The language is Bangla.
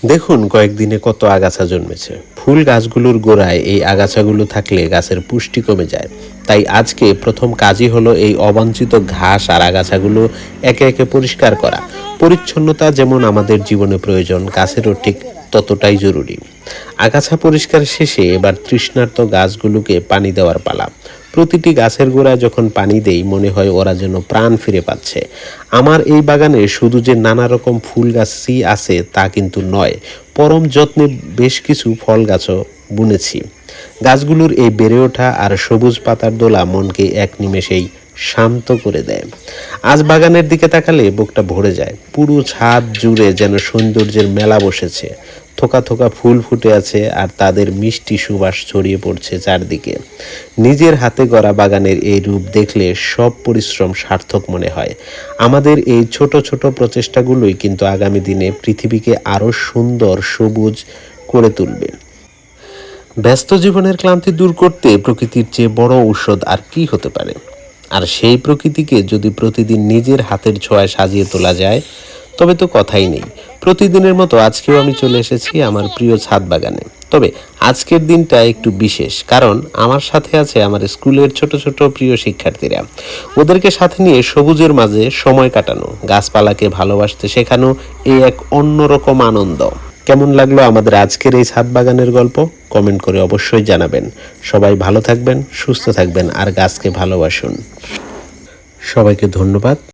দেখুন কয়েকদিনে কত আগাছা জন্মেছে। ফুল গাছগুলোর গোড়ায় এই আগাছাগুলো থাকলে গাছের পুষ্টি কমে যায়। তাই আজকে প্রথম কাজই হলো এই অবাঞ্ছিত ঘাস আর আগাছাগুলো একে একে পরিষ্কার করা। পরিচ্ছন্নতা যেমন আমাদের জীবনে প্রয়োজন, গাছেরও ঠিক ততটাই জরুরি। আগাছা পরিষ্কার শেষে এবার তৃষ্ণার্ত গাছগুলোকে পানি দেওয়ার পালা। প্রতিটি গাছের গোড়ায় যখন পানি দেই মনে হয় ওরা যেন প্রাণ ফিরে পাচ্ছে। আমার এই বাগানে শুধু যে নানা রকম ফুল গাছই আছে তা কিন্তু নয়, পরম যত্নে বেশ কিছু ফল গাছও বুনেছি। গাছগুলোর এই বেড়ে ওঠা আর সবুজ পাতার দোলা মনকে এক নিমেষেই শান্ত করে দেয়। আজ বাগানের দিকে তাকালে বুকটা ভরে যায়। পুরো ছাদ জুড়ে যেন সৌন্দর্যের মেলা বসেছে। থোকা থোকা ফুল ফুটে আছে আর তাদের মিষ্টি সুবাস ছড়িয়ে পড়ছে চারদিকে। নিজের হাতে গড়া বাগানের এই রূপ দেখলে সব পরিশ্রম সার্থক মনে হয়। আমাদের এই ছোট ছোট প্রচেষ্টাগুলোই কিন্তু আগামী দিনে পৃথিবীকে আরো সুন্দর সবুজ করে তুলবে। ব্যস্ত জীবনের ক্লান্তি দূর করতে প্রকৃতির চেয়ে বড় ঔষধ আর কি হতে পারে। আর সেই প্রকৃতিকে যদি প্রতিদিন নিজের হাতের ছোঁয়ায় সাজিয়ে তোলা যায় তবে তো কথাই নেই। প্রতিদিনের মতো আজকেও আমি চলে এসেছি আমার প্রিয় ছাদ বাগানে। তবে আজকের দিনটা একটু বিশেষ, কারণ আমার সাথে আছে আমার স্কুলের ছোট ছোট প্রিয় শিক্ষার্থীরা। ওদেরকে সাথে নিয়ে সবুজের মাঝে সময় কাটানো, গাছপালাকে ভালোবাসতে শেখানো, এই এক অন্যরকম আনন্দ। কেমন লাগলো আমাদের আজকের এই ছাদ বাগানের গল্প? কমেন্ট করে অবশ্যই জানাবেন। সবাই ভালো থাকবেন, সুস্থ থাকবেন আর গাছকে ভালোবাসুন। সবাইকে ধন্যবাদ।